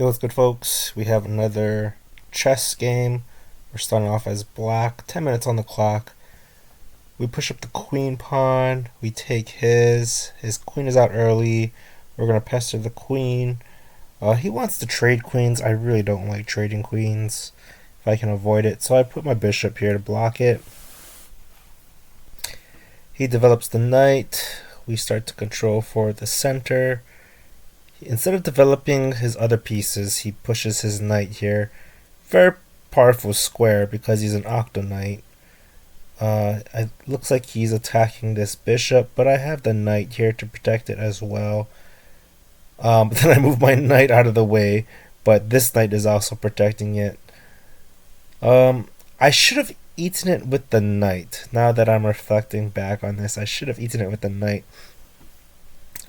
Yo, what's good, folks? We have another chess game. We're starting off as black. 10 minutes on the clock. We push up the queen pawn. We take his. His queen is out early. We're going to pester the queen. He wants to trade queens. I really don't like trading queens if I can avoid it. So I put my bishop here to block it. He develops the knight. We start to control for the center. Instead of developing his other pieces, he pushes his knight here. Very powerful square because he's an octo-knight. It looks like he's attacking this bishop, but I have the knight here to protect it as well. But then I move my knight out of the way, but this knight is also protecting it. I should have eaten it with the knight. Now that I'm reflecting back on this, I should have eaten it with the knight.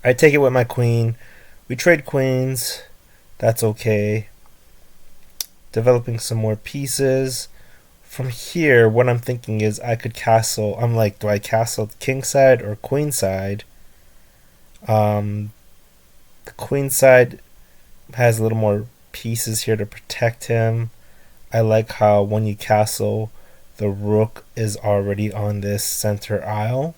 I take it with my queen. We trade queens. That's okay. Developing some more pieces. From here, what I'm thinking is I could castle. I'm like, do I castle king side or queen side? The queen side has a little more pieces here to protect him. I like how when you castle, the rook is already on this center aisle.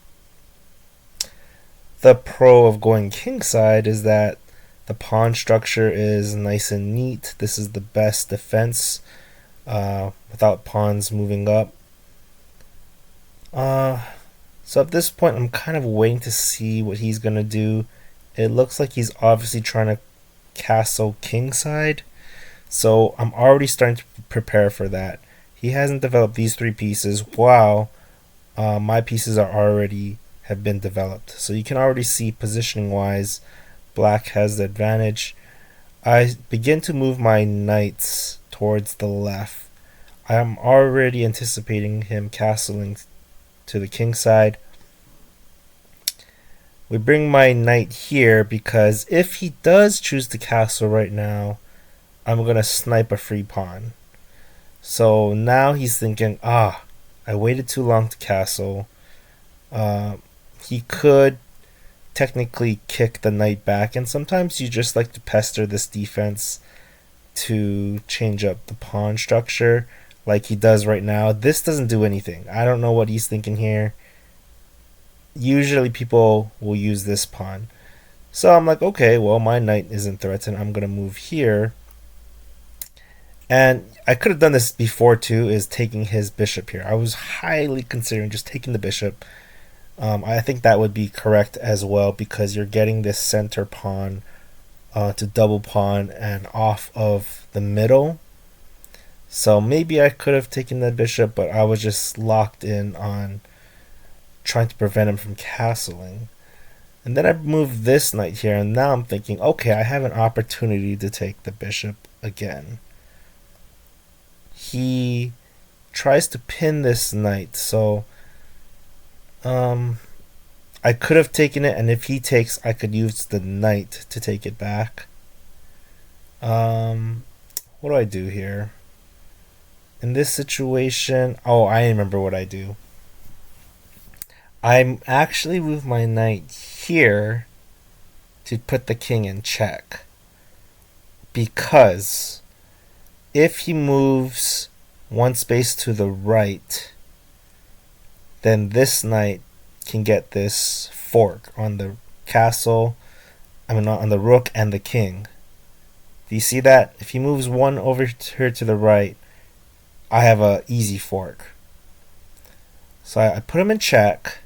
The pro of going king side is that the pawn structure is nice and neat. This is the best defense without pawns moving up. So at this point, I'm kind of waiting to see what he's going to do. It looks like he's obviously trying to castle kingside. So I'm already starting to prepare for that. He hasn't developed these three pieces while my pieces are already have been developed. So you can already see positioning wise, black has the advantage. I begin to move my knights towards the left. I am already anticipating him castling to the king side. We bring my knight here because if he does choose to castle right now, I'm going to snipe a free pawn. So now he's thinking, I waited too long to castle. He could technically kick the knight back, and sometimes you just like to pester this defense to change up the pawn structure like he does right now. This doesn't do anything. I don't know what he's thinking here. Usually people will use this pawn. So I'm like, okay, well, my knight isn't threatened. I'm going to move here. And I could have done this before too, is taking his bishop here. I was highly considering just taking the bishop. I think that would be correct as well because you're getting this center pawn to double pawn and off of the middle. So maybe I could have taken the bishop, but I was just locked in on trying to prevent him from castling. And then I moved this knight here, and now I'm thinking, okay, I have an opportunity to take the bishop again. He tries to pin this knight, so I could have taken it, and if he takes, I could use the knight to take it back. What do I do here? In this situation, I remember what I do. I actually move my knight here to put the king in check. Because if he moves one space to the right, then this knight can get this fork on the castle, on the rook and the king. Do you see that? If he moves one over here to the right, I have an easy fork. So I put him in check.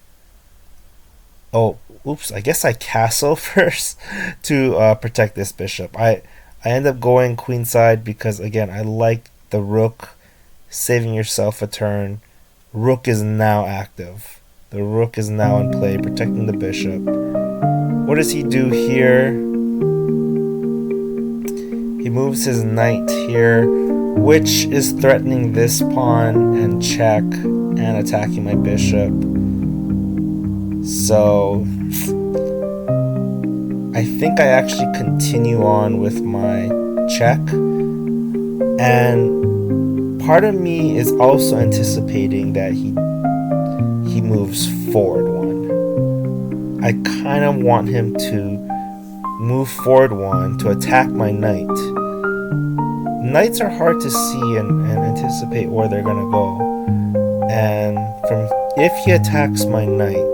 Oh, oops, I guess I castle first to protect this bishop. I end up going queenside because, again, I like the rook, saving yourself a turn. Rook is now active. The rook is now in play, protecting the bishop. What does he do here? He moves his knight here, which is threatening this pawn and check and attacking my bishop. So I think I actually continue on with my check. And part of me is also anticipating that he moves forward one. I kind of want him to move forward one to attack my knight. knights are hard to see and anticipate where they're gonna go. And from if he attacks my knight,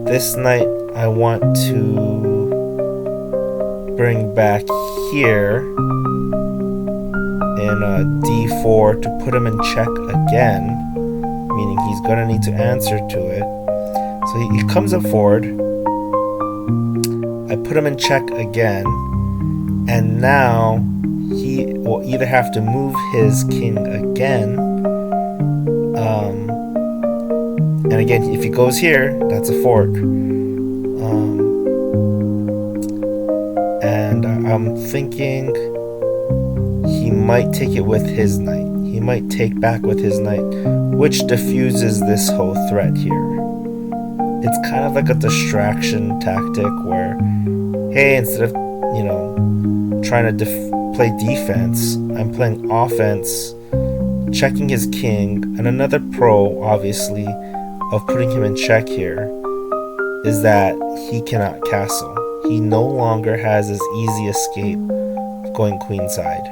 this knight I want to bring back here in d4 to put him in check again, meaning he's gonna need to answer to it. So he comes up forward. I put him in check again, and now he will either have to move his king again, and again, if he goes here, that's a fork. And I'm thinking he might take it with his knight. He might take back with his knight, which diffuses this whole threat here. It's kind of like a distraction tactic where, hey, instead of, trying to play defense, I'm playing offense, checking his king. And another pro, obviously, of putting him in check here is that he cannot castle. He no longer has his easy escape of going queenside.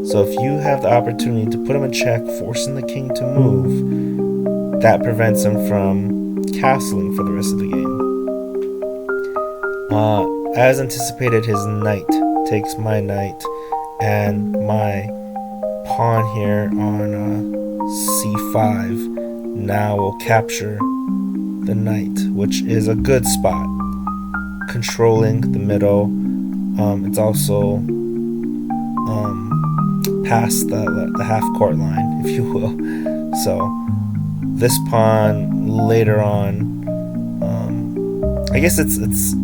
So if you have the opportunity to put him in check, forcing the king to move, that prevents him from castling for the rest of the game. As anticipated, his knight takes my knight, and my pawn here on c5 now will capture the knight, which is a good spot, controlling the middle. It's also past the half court line, if you will. So this pawn later on, I guess it's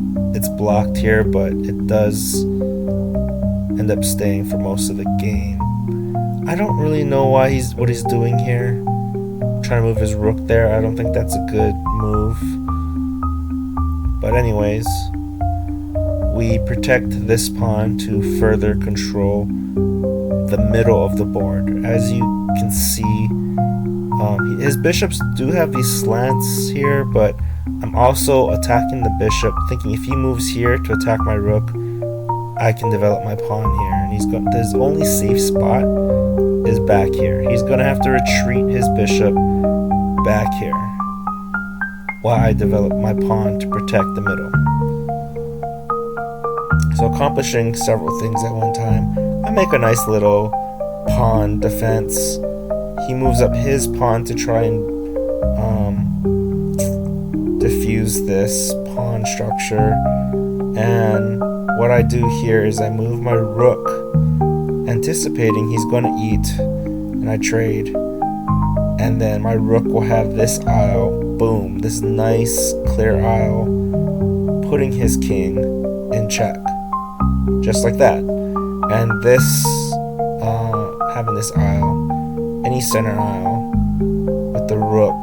blocked here, but it does end up staying for most of the game. I don't really know what he's doing here, trying to move his rook there. I don't think that's a good move, but anyways, we protect this pawn to further control the middle of the board. As you can see, his bishops do have these slants here, but I'm also attacking the bishop, thinking if he moves here to attack my rook, I can develop my pawn here. And his only safe spot is back here. He's going to have to retreat his bishop back here while I develop my pawn to protect the middle. So accomplishing several things at one time. I make a nice little pawn defense. He moves up his pawn to try and diffuse this pawn structure. And what I do here is I move my rook, anticipating he's going to eat, and I trade. And then my rook will have this isle, boom, this nice clear isle, putting his king in check, just like that. And this, having this isle, any center isle with the rook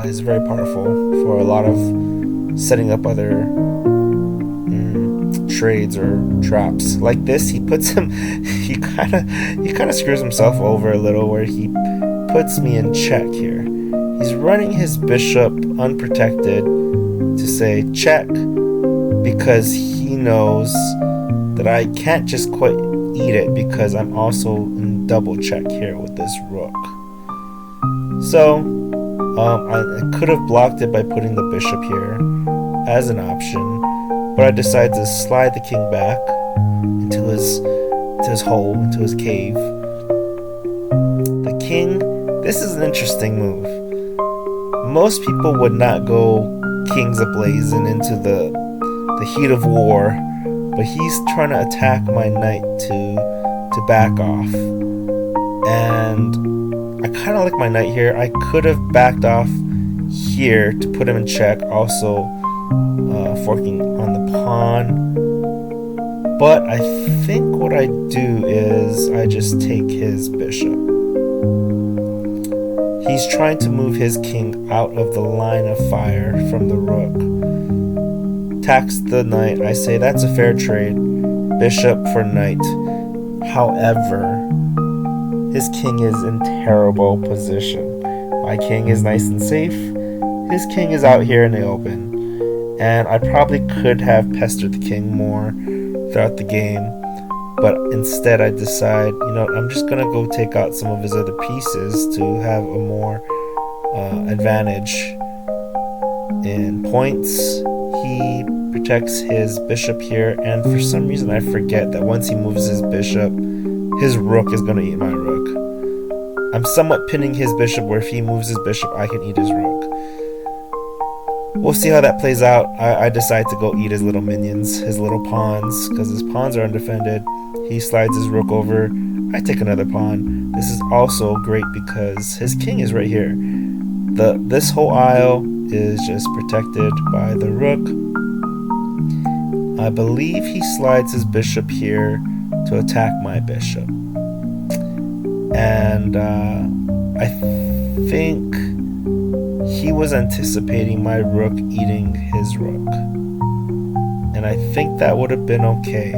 is very powerful for a lot of setting up other trades or traps. Like this, he kind of screws himself over a little, where he puts me in check here. He's running his bishop unprotected to say check, because he knows that I can't just quite eat it, because I'm also in double check here with this rook. So I could have blocked it by putting the bishop here as an option, but I decided to slide the king back into his hole, into his cave. The king, this is an interesting move. Most people would not go kings ablazing into the heat of war, but he's trying to attack my knight to back off. And I kind of like my knight here. I could have backed off here to put him in check, also forking on the pawn. But I think what I do is I just take his bishop. He's trying to move his king out of the line of fire from the rook. Attacks the knight. I say that's a fair trade. Bishop for knight. However, his king is in terrible position. My king is nice and safe. His king is out here in the open. And I probably could have pestered the king more throughout the game. But instead I decide, I'm just gonna go take out some of his other pieces to have a more advantage in points. He protects his bishop here, and for some reason I forget that once he moves his bishop, his rook is gonna eat my rook. I'm somewhat pinning his bishop, where if he moves his bishop, I can eat his rook. We'll see how that plays out. I decide to go eat his little minions, his little pawns, because his pawns are undefended. He slides his rook over. I take another pawn. This is also great because his king is right here. This whole aisle is just protected by the rook. I believe he slides his bishop here to attack my bishop. And I think he was anticipating my rook eating his rook. And I think that would have been okay.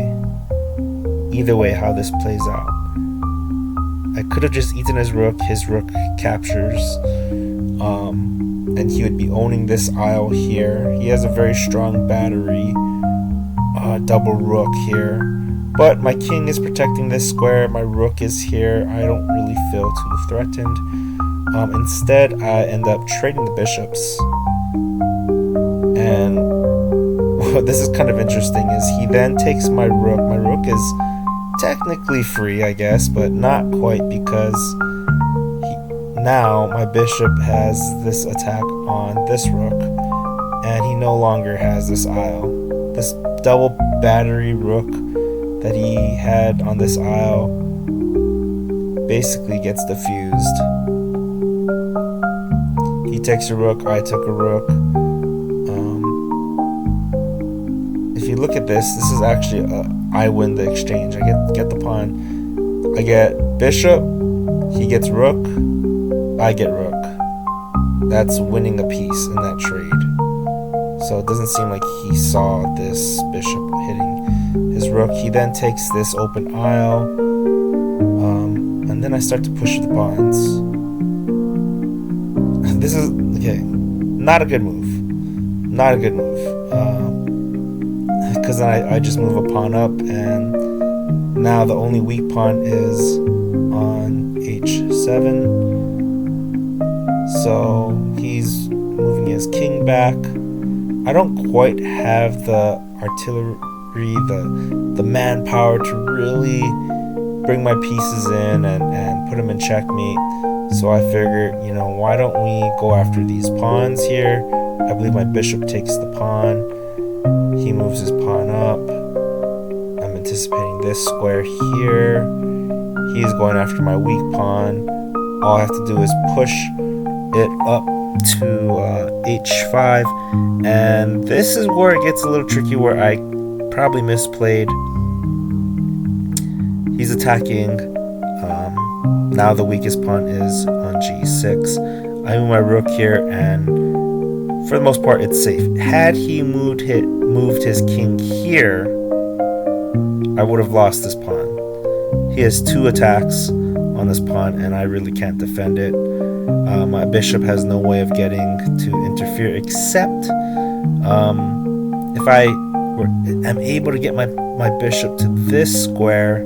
Either way, how this plays out. I could have just eaten his rook captures. And he would be owning this aisle here. He has a very strong battery. Double rook here. But my king is protecting this square. My rook is here. I don't really feel too threatened. Instead, I end up trading the bishops. And what this is kind of interesting is he then takes my rook. My rook is technically free, I guess, but not quite, because now my bishop has this attack on this rook, and he no longer has this aisle. This double battery rook that he had on this aisle basically gets diffused. He takes a rook, I took a rook. If you look at this is actually I win the exchange. I get the pawn. I get bishop, he gets rook, I get rook. That's winning a piece in that trade. So it doesn't seem like he saw this bishop hitting his rook. He then takes this open aisle, and then I start to push the pawns. This is okay. Not a good move. Not a good move. Because then I just move a pawn up, and now the only weak pawn is on h7. So he's moving his king back. I don't quite have the artillery, the manpower to really bring my pieces in and put them in checkmate. So I figured, why don't we go after these pawns here? I believe my bishop takes the pawn. He moves his pawn up. I'm anticipating this square here. He's going after my weak pawn. All I have to do is push it up to h5. And this is where it gets a little tricky, where I probably misplayed. He's attacking. Now the weakest pawn is on g6. I move my rook here, and for the most part it's safe. Had he moved his king here, I would have lost this pawn. He has 2 attacks on this pawn, and I really can't defend it. My bishop has no way of getting to interfere, except if I am able to get my bishop to this square,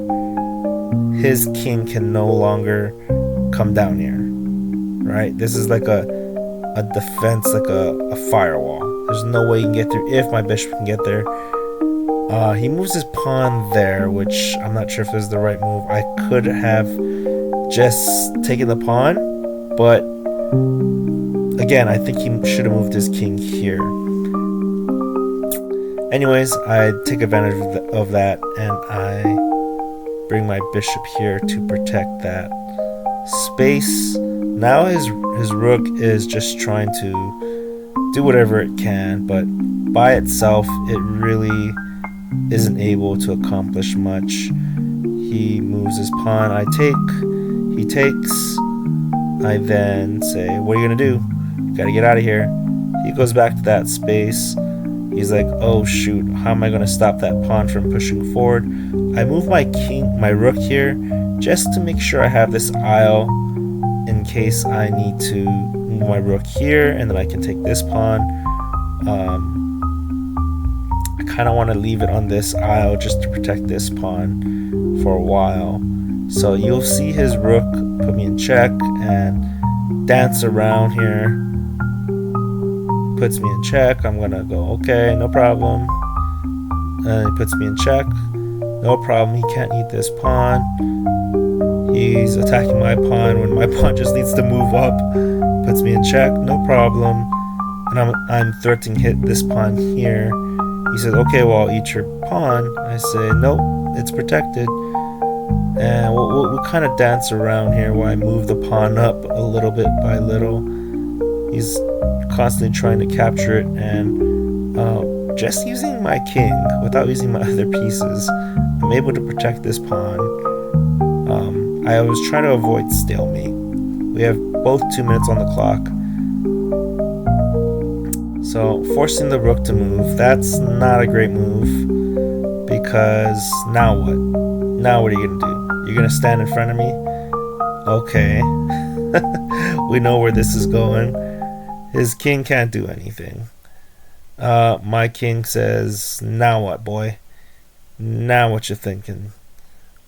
his king can no longer come down here, right? This is like a defense, like a firewall. There's no way he can get through if my bishop can get there. He moves his pawn there, which I'm not sure if this is the right move. I could have just taken the pawn, but again, I think he should have moved his king here. Anyways, I take advantage of that, and I bring my bishop here to protect that space. Now his rook is just trying to do whatever it can, but by itself it really isn't able to accomplish much. He moves his pawn, I take, he takes. I then say, what are you gonna do? You gotta get out of here. He goes back to that space. He's like, oh shoot, how am I gonna stop that pawn from pushing forward? I move my rook here just to make sure I have this aisle in case I need to move my rook here, and then I can take this pawn. I kind of want to leave it on this isle just to protect this pawn for a while. So you'll see his rook put me in check and dance around here. Puts me in check. I'm gonna go, okay, no problem. And he puts me in check. No problem. He can't eat this pawn. He's attacking my pawn when my pawn just needs to move up. Puts me in check. No problem. And I'm threatening hit this pawn here. He says, okay, well, I'll eat your pawn. I say, nope, it's protected. And we'll kind of dance around here while I move the pawn up a little bit by little. He's constantly trying to capture it, and just using my king without using my other pieces, I'm able to protect this pawn. I was trying to avoid stalemate. We have both 2 minutes on the clock. So forcing the rook to move, that's not a great move, because now what? Now what are you going to do? You're going to stand in front of me? Okay. We know where this is going. His king can't do anything. My king says, now what, boy? Now what you thinking?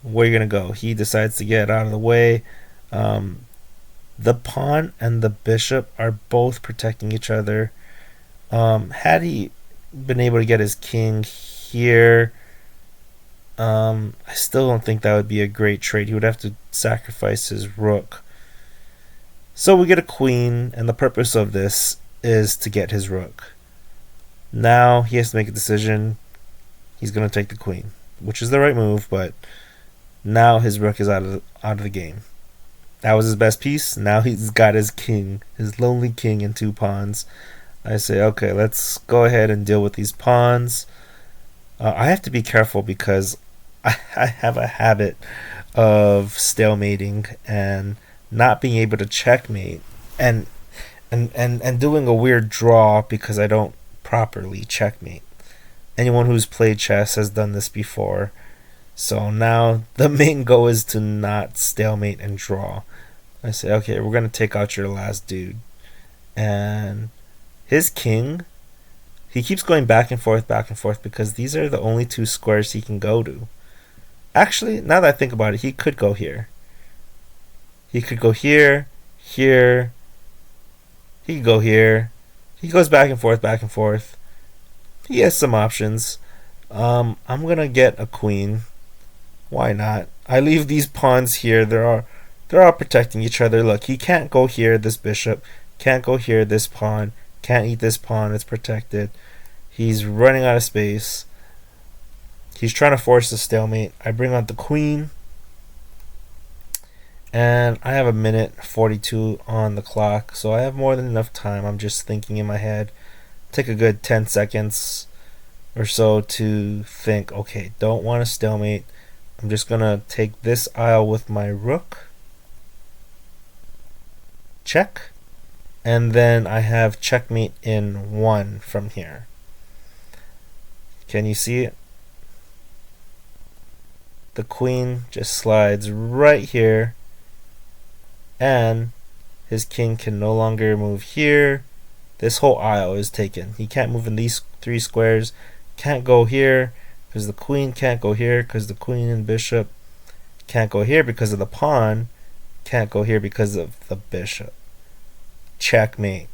Where you gonna go? He decides to get out of the way. The pawn and the bishop are both protecting each other. Had he been able to get his king here, I still don't think that would be a great trade. He would have to sacrifice his rook. So we get a queen, and the purpose of this is to get his rook. Now he has to make a decision. He's going to take the queen, which is the right move, but now his rook is out of the game. That was his best piece. Now he's got his king, his lonely king, and 2 pawns. I say, okay, let's go ahead and deal with these pawns. I have to be careful because I have a habit of stalemating and not being able to checkmate, and doing a weird draw because I don't properly checkmate. Anyone who's played chess has done this before. So now the main goal is to not stalemate and draw. I say, okay, we're going to take out your last dude. And his king, he keeps going back and forth, because these are the only 2 squares he can go to. Actually, now that I think about it, he could go here. He could go here, here. He could go here. He goes back and forth. He has some options. I'm going to get a queen. Why not? I leave these pawns here. They're all protecting each other. Look, he can't go here, this bishop. Can't go here, this pawn. Can't eat this pawn. It's protected. He's running out of space. He's trying to force a stalemate. I bring out the queen. And I have 1:42 on the clock. So I have more than enough time. I'm just thinking in my head. Take a good 10 seconds or so to think, okay, don't want to stalemate. I'm just going to take this isle with my rook. Check. And then I have checkmate in 1 from here. Can you see it? The queen just slides right here. And his king can no longer move here. This whole isle is taken. He can't move in these 3 squares. Can't go here because the queen can't go here because the queen and bishop. Can't go here because of the pawn. Can't go here because of the bishop. Checkmate.